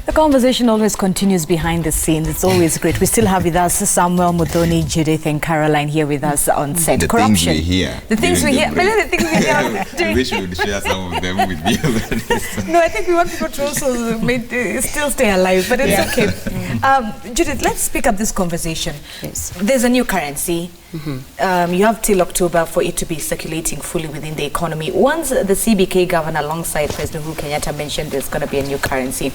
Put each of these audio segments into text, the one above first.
The conversation always continues behind the scenes. It's always great. We still have with us Samuel, Muthoni, Judith, and Caroline here with us on set. The Corruption. Things we hear. The things we hear. The things we hear. I wish we would share some of them with you. No, I think we want people to also still stay alive, but it's okay. Judith, let's pick up this conversation. Yes. There's a new currency. You have till October for it to be circulating fully within the economy. Once the CBK governor alongside President Uhuru Kenyatta mentioned there's going to be a new currency,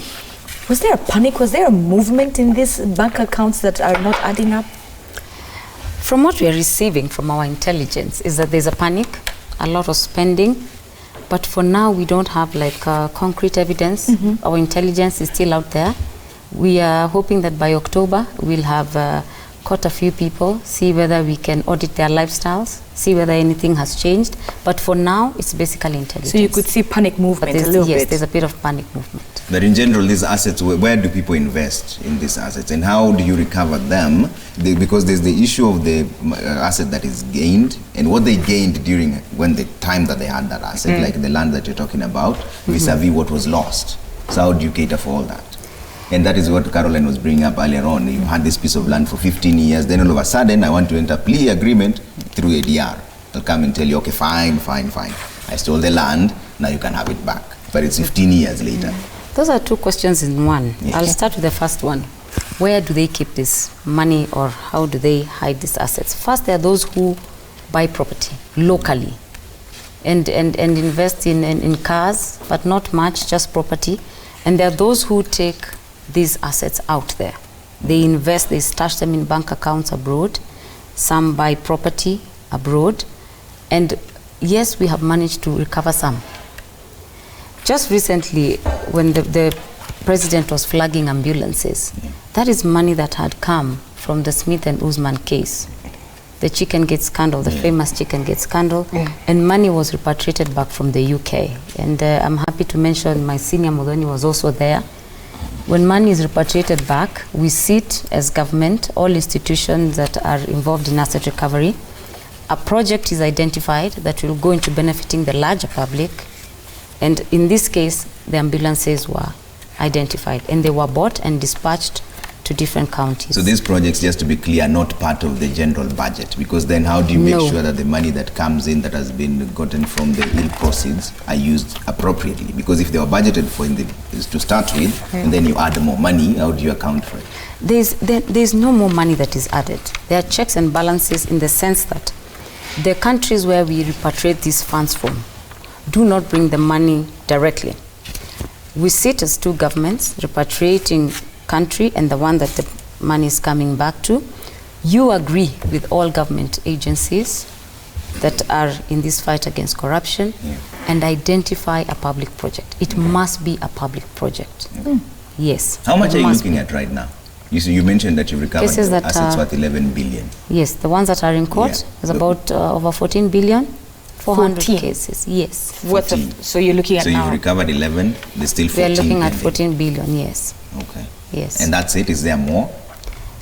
was there a panic? Was there a movement in these bank accounts that are not adding up? From what we are receiving from our intelligence is that there's a panic, a lot of spending, but for now we don't have like concrete evidence. Our intelligence is still out there. We are hoping that by October we'll have caught a few people, see whether we can audit their lifestyles, see whether anything has changed. But for now, it's basically intelligence. So you could see panic movement a little bit. Yes, there's a bit of panic movement. But in general, these assets, where do people invest in these assets, and how do you recover them? Because there's the issue of the asset that is gained and what they gained during the time that they had that asset, like the land that you're talking about, vis-a-vis what was lost. So how do you cater for all that? And that is what Caroline was bringing up earlier on. You had this piece of land for 15 years, then all of a sudden I want to enter a plea agreement through ADR. They'll come and tell you, okay, fine. I stole the land, now you can have it back. But it's 15 years later. Those are two questions in one. Yeah. I'll start with the first one. Where do they keep this money, or how do they hide these assets? First, there are those who buy property locally and invest in cars, but not much, just property. And there are those who take these assets out there. They invest, they stash them in bank accounts abroad. Some buy property abroad. And yes, we have managed to recover some. Just recently, when the president was flagging ambulances, that is money that had come from the Smith and Usman case. The Chicken Gate scandal, the famous Chicken Gate scandal, and money was repatriated back from the UK. And I'm happy to mention my senior Muthoni was also there. When money is repatriated back, we sit as government, all institutions that are involved in asset recovery. A project is identified that will go into benefiting the larger public. And in this case, the ambulances were identified and they were bought and dispatched to different counties. So these projects, just to be clear, are not part of the general budget, because then how do you make sure that the money that comes in that has been gotten from the ill proceeds are used appropriately? Because if they were budgeted for to start with, and then you add more money, how do you account for it? There's no more money that is added. There are checks and balances in the sense that the countries where we repatriate these funds from do not bring the money directly. We sit as two governments, repatriating country and the one that the money is coming back to. You agree with all government agencies that are in this fight against corruption and identify a public project. It must be a public project. Yes. How much are you looking at right now? You mentioned that you've recovered assets worth 11 billion. Yes, the ones that are in court is about over 14 billion. 400 cases, yes. So you're looking at now. So you've recovered 11, there's still 14 We're looking at pending. 14 billion, yes. Okay. Yes. And that's it? Is there more?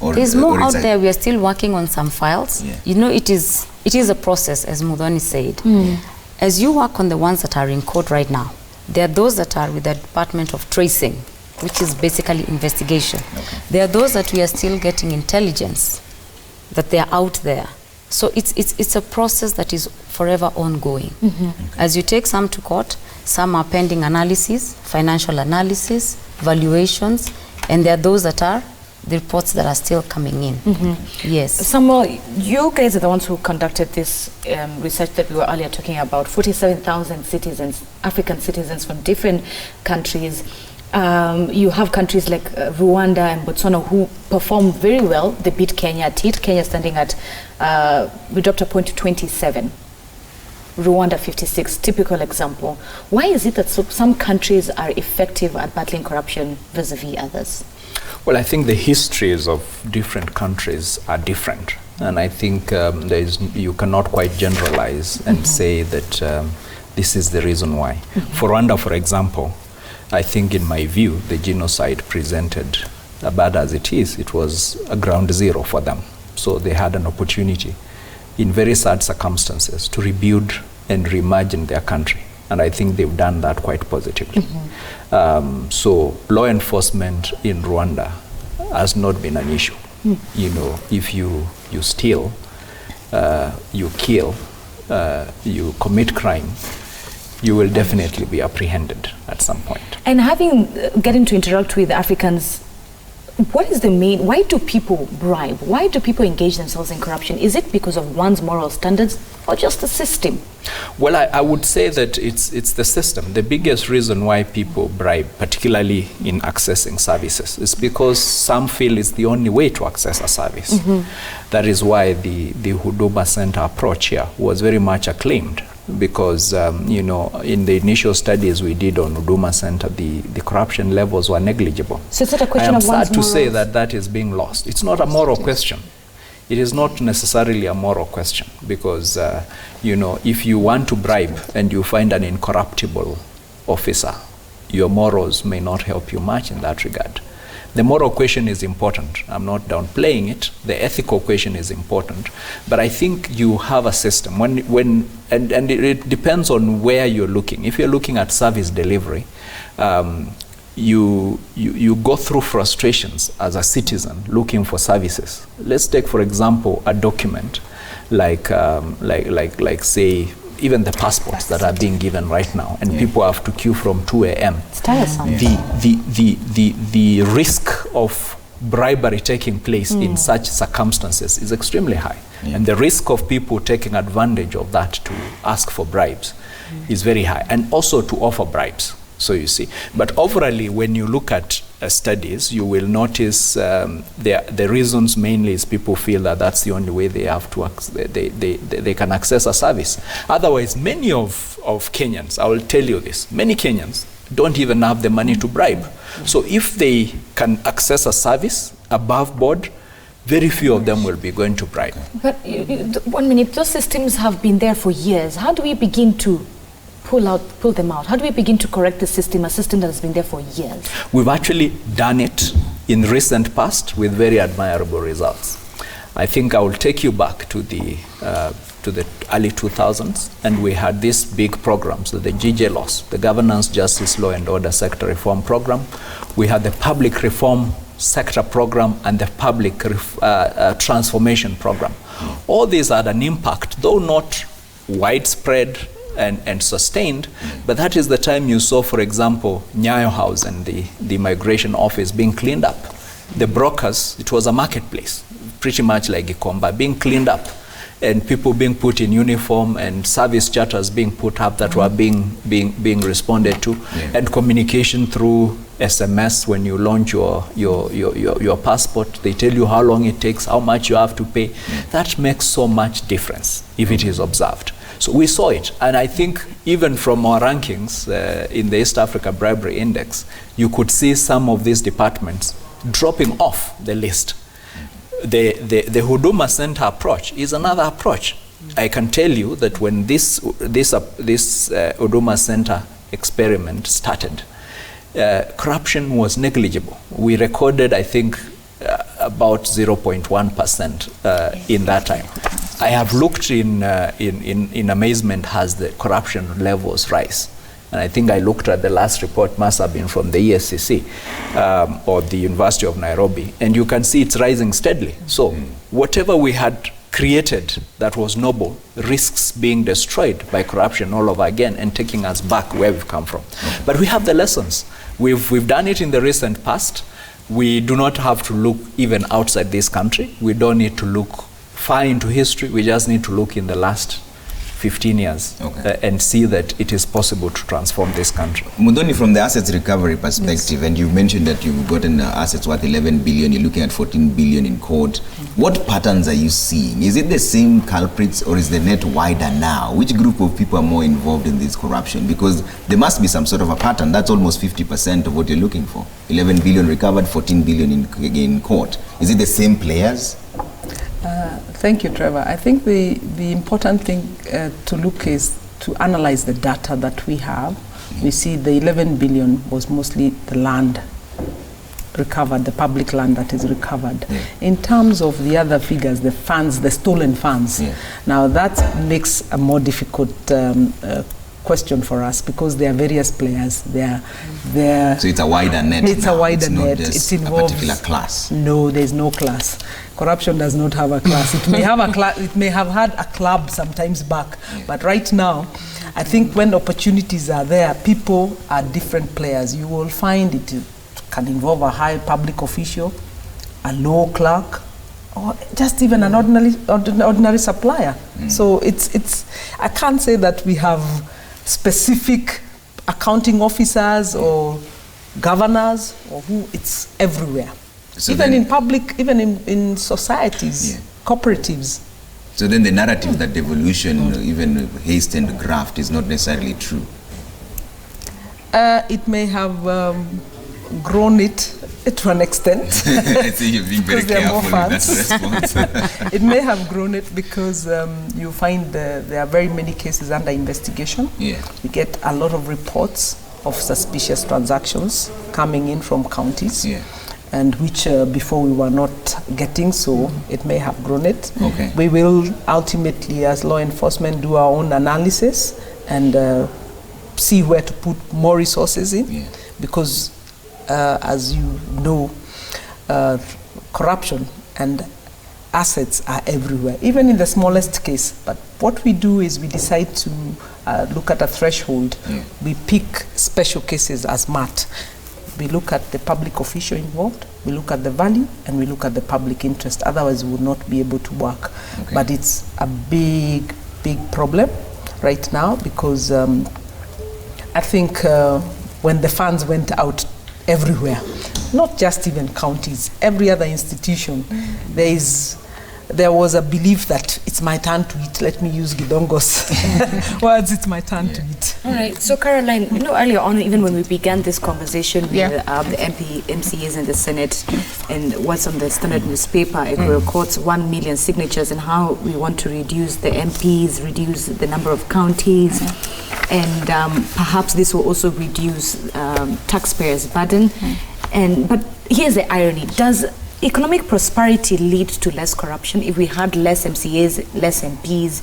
There's more out there. We are still working on some files. You know, it is a process, as Muthoni said. As you work on the ones that are in court right now, there are those that are with the Department of Tracing, which is basically investigation. There are those that we are still getting intelligence that they are out there. So it's a process that is forever ongoing. As you take some to court, some are pending analysis, financial analysis, valuations, and there are those that are the reports that are still coming in. Yes. Samuel, you guys are the ones who conducted this research that we were earlier talking about. 47,000 citizens, African citizens from different countries. You have countries like Rwanda and Botswana who perform very well. They beat Kenya. Kenya standing at, we dropped a point to 27. Rwanda 56, typical example. Why is it that some countries are effective at battling corruption vis-a-vis others? Well, I think the histories of different countries are different. And I think you cannot quite generalize and say that this is the reason why. For Rwanda, for example, I think in my view, the genocide presented, bad as it is, it was a ground zero for them. So they had an opportunity in very sad circumstances to rebuild and reimagine their country. And I think they've done that quite positively. So law enforcement in Rwanda has not been an issue. You know, if you steal, you kill, you commit crime, you will definitely be apprehended at some point. And getting to interact with Africans, what is the main, why do people bribe? Why do people engage themselves in corruption? Is it because of one's moral standards or just the system? Well, I would say that it's the system. The biggest reason why people bribe, particularly in accessing services, is because some feel it's the only way to access a service. That is why the Huduma Center approach here was very much acclaimed, because you know, in the initial studies we did on Huduma Center, the corruption levels were negligible. So it's not a question of one's morals? I am sad to say that is being lost. It's not a moral question. It is not necessarily a moral question, because you know, if you want to bribe and you find an incorruptible officer, your morals may not help you much in that regard. The moral question is important. I'm not downplaying it. The ethical question is important. But I think you have a system. And it depends on where you're looking. If you're looking at service delivery, you go through frustrations as a citizen looking for services. Let's take, for example, a document like say, even the passports that are being given right now, and people have to queue from 2 a.m. It's tiresome. The risk of bribery taking place in such circumstances is extremely high. And the risk of people taking advantage of that to ask for bribes is very high, and also to offer bribes. So you see, but overall, when you look at studies, you will notice the reasons mainly is people feel that that's the only way they have to they can access a service. Otherwise, many of Kenyans, I will tell you this, many Kenyans don't even have the money to bribe. So if they can access a service above board, very few of them will be going to bribe. But 1 minute, those systems have been there for years. How do we begin to pull them out? How do we begin to correct the system, a system that has been there for years? We've actually done it in recent past with very admirable results. I think I will take you back to the early 2000s, and we had these big programs, the GJ laws, the Governance, Justice, Law and Order Sector Reform Program. We had the Public Reform Sector Program and the Public Transformation Program. All these had an impact, though not widespread and sustained, but that is the time you saw, for example, Nyayo House and the Migration Office being cleaned up. The brokers, it was a marketplace, pretty much like Gikomba, being cleaned up, and people being put in uniform, and service charters being put up that were being responded to, and communication through SMS. When you launch your passport, they tell you how long it takes, how much you have to pay. That makes so much difference if it is observed. So we saw it, and I think even from our rankings in the East Africa Bribery Index, you could see some of these departments dropping off the list. The Huduma Center approach is another approach. I can tell you that when this Huduma Center experiment started, corruption was negligible. We recorded, I think, about 0.1% in that time. I have looked in amazement as the corruption levels rise. And I think I looked at the last report, must have been from the ESCC or the University of Nairobi, and you can see it's rising steadily. So whatever we had created that was noble risks being destroyed by corruption all over again and taking us back where we've come from. But we have the lessons. We've done it in the recent past. We do not have to look even outside this country. We don't need to look far into history. We just need to look in the last 15 years and see that it is possible to transform this country. Mudoni, from the assets recovery perspective, and you mentioned that you've gotten assets worth 11 billion, you're looking at 14 billion in court. What patterns are you seeing? Is it the same culprits, or is the net wider now? Which group of people are more involved in this corruption? Because there must be some sort of a pattern. That's almost 50% of what you're looking for. 11 billion recovered, 14 billion in court. Is it the same players? Thank you, Trevor. I think the important thing to look is to analyze the data that we have. We see the 11 billion was mostly the land recovered, the public land that is recovered. In terms of the other figures, the funds, the stolen funds, now that makes a more difficult question for us because there are various players. So it's a wider net. It's a wider net. It involves a particular class. No, there's no class. Corruption does not have a class. It may have a class. It may have had a club sometimes back, but right now, I think when opportunities are there, people are different players. You will find it can involve a high public official, a law clerk, or just even an ordinary supplier. So it's I can't say that we have specific accounting officers or governors or who. It's everywhere. So even in public, even in societies, cooperatives. So then the narrative that devolution, even hastened graft, is not necessarily true. It may have grown it to an extent. I see you're being very careful with that response. It may have grown it because you find there are very many cases under investigation. Yeah. We get a lot of reports of suspicious transactions coming in from counties. Yeah. And which before we were not getting, so it may have grown it. Okay. We will ultimately, as law enforcement, do our own analysis and see where to put more resources in, because as you know, corruption and assets are everywhere, even in the smallest case. But what we do is we decide to look at a threshold. We pick special cases as MAT. We look at the public official involved, we look at the value, and we look at the public interest. Otherwise, we would not be able to work. Okay. But it's a big, big problem right now because I think when the funds went out everywhere, not just even counties, every other institution, there was a belief that it's my turn to eat. Let me use Gidongo's words, it's my turn to eat. All right. So Caroline, earlier on, even when we began this conversation with the MCAs in the Senate and what's on the Standard newspaper, it records 1 million signatures and how we want to reduce the MPs, reduce the number of counties, and perhaps this will also reduce taxpayers' burden. But here's the irony. Does economic prosperity lead to less corruption? If we had less MCAs, less MPs,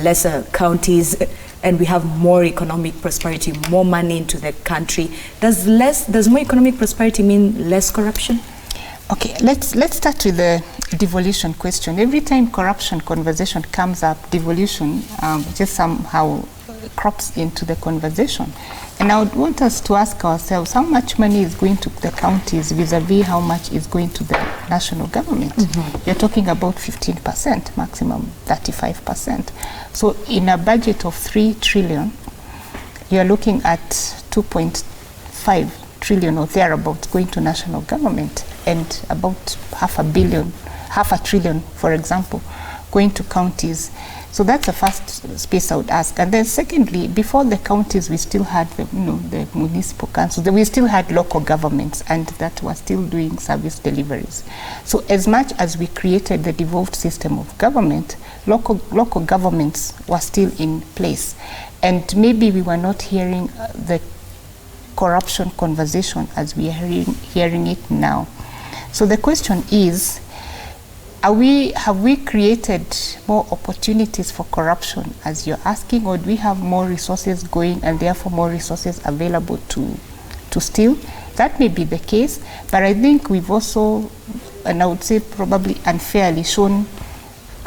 lesser counties, and we have more economic prosperity, more money into the country, does more economic prosperity mean less corruption? Okay, let's start with the devolution question. Every time corruption conversation comes up, devolution just somehow crops into the conversation. And I would want us to ask ourselves how much money is going to the counties vis-a-vis how much is going to the national government. You're talking about 15%, maximum 35%. So in a budget of 3 trillion, you're looking at 2.5 trillion or thereabouts going to national government, and about half a trillion, for example, going to counties. So that's the first space I would ask. And then secondly, before the counties, we still had the municipal councils. We still had local governments, and that was still doing service deliveries. So as much as we created the devolved system of government, local governments were still in place. And maybe we were not hearing the corruption conversation as we are hearing it now. So the question is, have we created more opportunities for corruption, as you're asking, or do we have more resources going and therefore more resources available to steal? That may be the case, but I think we've also, and I would say probably unfairly, shown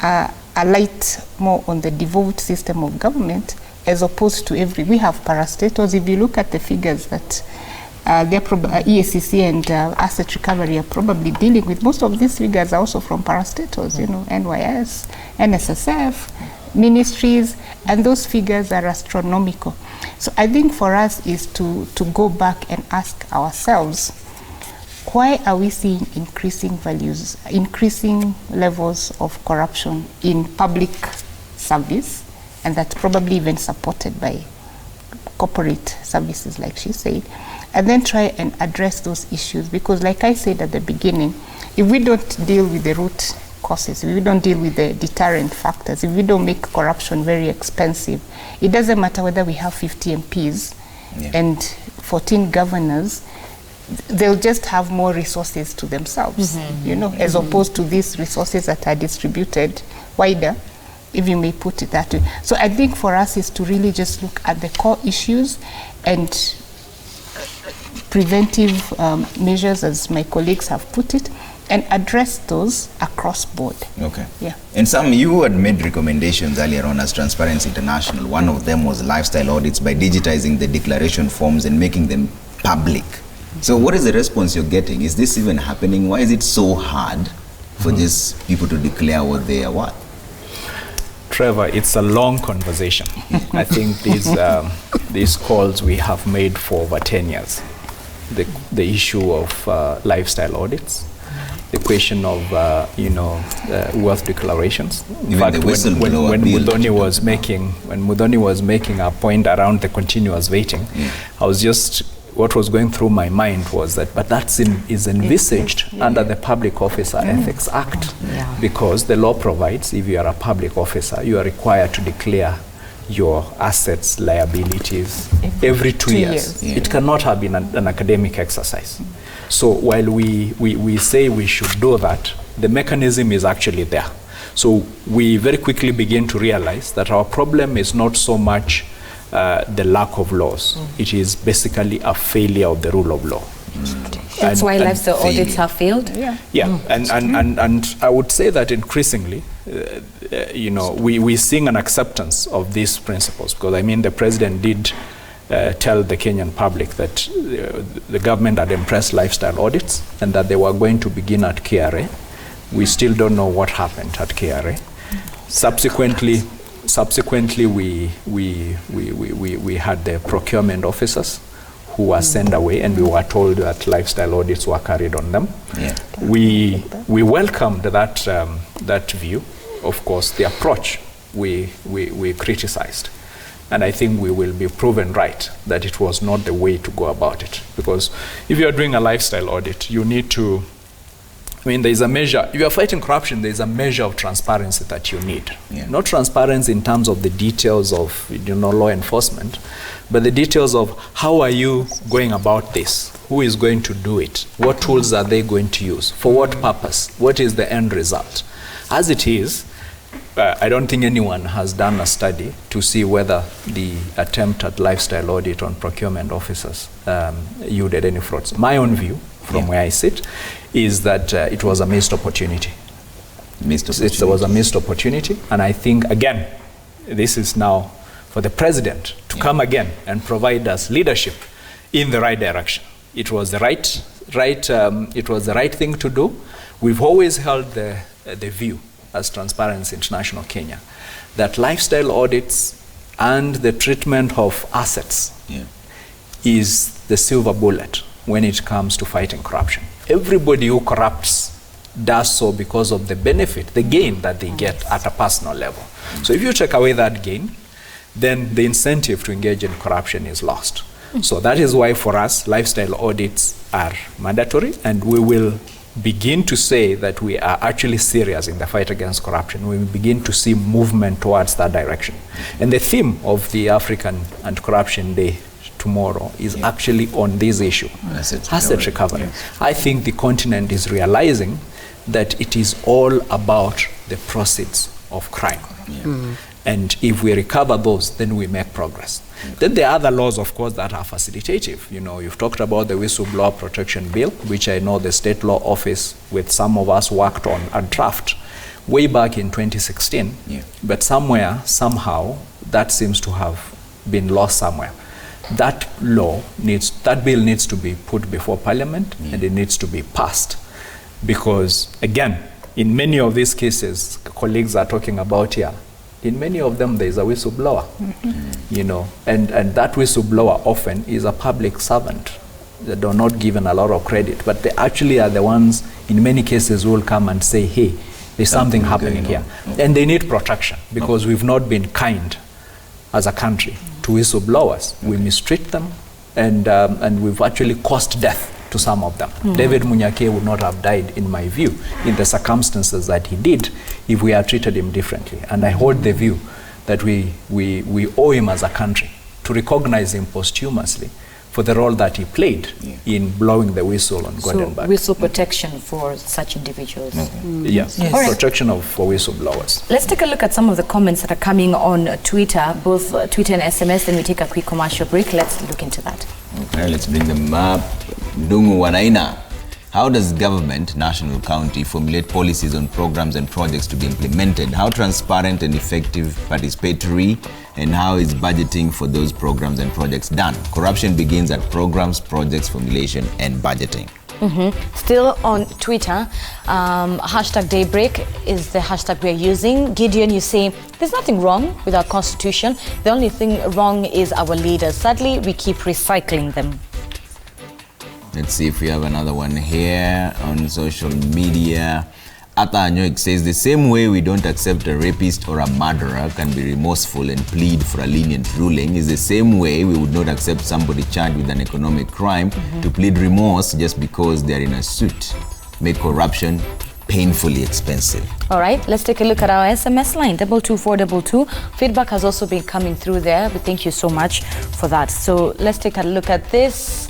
a light more on the devolved system of government as opposed to we have parastatals. If you look at the figures that EACC and asset recovery are probably dealing with, most of these figures are also from parastatals, NYS, NSSF, ministries, and those figures are astronomical. So I think for us is to go back and ask ourselves, why are we seeing increasing levels of corruption in public service, and that's probably even supported by corporate services, like she said, and then try and address those issues. Because like I said at the beginning, if we don't deal with the root causes, if we don't deal with the deterrent factors, if we don't make corruption very expensive, it doesn't matter whether we have 50 MPs and 14 governors, they'll just have more resources to themselves, as opposed to these resources that are distributed wider if you may put it that way. So I think for us is to really just look at the core issues and preventive measures, as my colleagues have put it, and address those across board. Okay. Yeah. And some, you had made recommendations earlier on as Transparency International. One of them was lifestyle audits by digitizing the declaration forms and making them public. So what is the response you're getting? Is this even happening? Why is it so hard for these people to declare what they are worth? Trevor, it's a long conversation. I think these calls we have made for over 10 years. The issue of lifestyle audits, the question of wealth declarations. In fact, when Muthoni was making a point around the continuous vetting, what was going through my mind was that, but that's is envisaged under the Public Officer Ethics Act, because the law provides if you are a public officer, you are required to declare your assets, liabilities every 2 years. It cannot have been an academic exercise. So while we say we should do that, the mechanism is actually there. So we very quickly begin to realize that our problem is not so much the lack of laws. It is basically a failure of the rule of law. That's why lifestyle audits have failed? And I would say that increasingly, we're seeing an acceptance of these principles, because I mean the president did tell the Kenyan public that the government had embraced lifestyle audits and that they were going to begin at KRA. We still don't know what happened at KRA. Subsequently, we had the procurement officers who were sent away, and we were told that lifestyle audits were carried on them. We welcomed that view. Of course, the approach we criticized. And I think we will be proven right that it was not the way to go about it. Because if you are doing a lifestyle audit, you need to, there's a measure, if you are fighting corruption, there's a measure of transparency that you need. Not transparency in terms of the details of law enforcement, but the details of how are you going about this? Who is going to do it? What tools are they going to use? For what purpose? What is the end result? As it is, I don't think anyone has done a study to see whether the attempt at lifestyle audit on procurement officers yielded any frauds. My own view, from where I sit, is that it was a missed opportunity. It was a missed opportunity, and I think, again, this is now for the president to come again and provide us leadership in the right direction. It was the right thing to do. We've always held the view as Transparency International Kenya that lifestyle audits and the treatment of assets is the silver bullet when it comes to fighting corruption. Everybody who corrupts does so because of the benefit, the gain that they get at a personal level. So if you take away that gain, then the incentive to engage in corruption is lost. So that is why for us, lifestyle audits are mandatory, and we will begin to say that we are actually serious in the fight against corruption. We will begin to see movement towards that direction. And the theme of the African Anti-Corruption Day tomorrow is actually on this issue, asset recovery. I think the continent is realizing that it is all about the proceeds of crime. And if we recover those, then we make progress. Then there are other laws, of course, that are facilitative. You've talked about the Whistleblower Protection Bill, which I know the State Law Office with some of us worked on a draft way back in 2016. But somewhere, somehow, that seems to have been lost somewhere. That bill needs to be put before Parliament, and it needs to be passed. Because, again, in many of these cases, colleagues are talking about here, in many of them there is a whistleblower, and that whistleblower often is a public servant. They are not given a lot of credit, but they actually are the ones, in many cases, who will come and say, hey, there's something happening here. And they need protection, because we've not been kind as a country to whistleblowers. We mistreat them, and we've actually caused death to some of them. David Munyake would not have died, in my view, in the circumstances that he did, if we had treated him differently. And I hold the view that we owe him as a country to recognize him posthumously for the role that he played in blowing the whistle on Gordon Bag. Whistle protection for such individuals. Yes, All right. protection for whistleblowers. Let's take a look at some of the comments that are coming on Twitter, both Twitter and SMS. Then we take a quick commercial break. Let's look into that. Okay, let's bring them up. Dungu Wanaina. How does government, national, county, formulate policies on programs and projects to be implemented? How transparent and effective, participatory, and how is budgeting for those programs and projects done? Corruption begins at programs, projects, formulation, and budgeting. Still on Twitter, hashtag Daybreak is the hashtag we're using. Gideon, you say, there's nothing wrong with our constitution. The only thing wrong is our leaders. Sadly, we keep recycling them. Let's see if we have another one here on social media. Ata Anyoik says, the same way we don't accept a rapist or a murderer can be remorseful and plead for a lenient ruling is the same way we would not accept somebody charged with an economic crime to plead remorse just because they're in a suit. Make corruption painfully expensive. All right, let's take a look at our SMS line, 22422. Feedback has also been coming through there. We thank you so much for that. So let's take a look at this.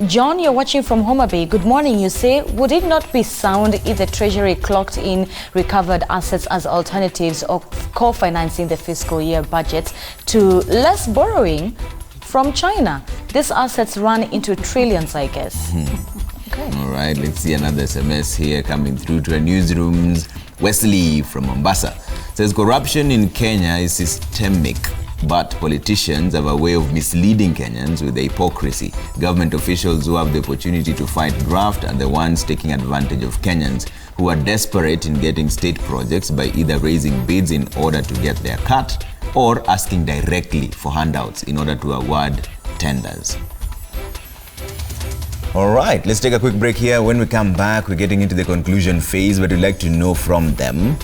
John, you're watching from Homa Bay. Good morning. You say, would it not be sound if the Treasury clocked in recovered assets as alternatives of co-financing the fiscal year budget to less borrowing from China? These assets run into trillions, I guess. Okay. All right, let's see another SMS here coming through to our newsrooms. Wesley from Mombasa says, corruption in Kenya is systemic, but politicians have a way of misleading Kenyans with the hypocrisy. Government officials who have the opportunity to fight graft are the ones taking advantage of Kenyans who are desperate in getting state projects by either raising bids in order to get their cut or asking directly for handouts in order to award tenders. All right, let's take a quick break here. When we come back, we're getting into the conclusion phase, but we'd like to know from them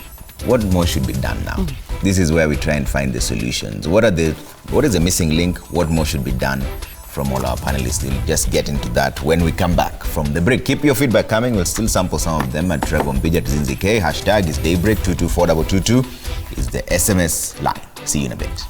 what more should be done now. This is where we try and find the solutions. What is the missing link? What more should be done from all our panelists? We'll just get into that when we come back from the break. Keep your feedback coming. We'll still sample some of them at Trevor Mbija Zinzike. Hashtag is Daybreak 22422 is the SMS line. See you in a bit.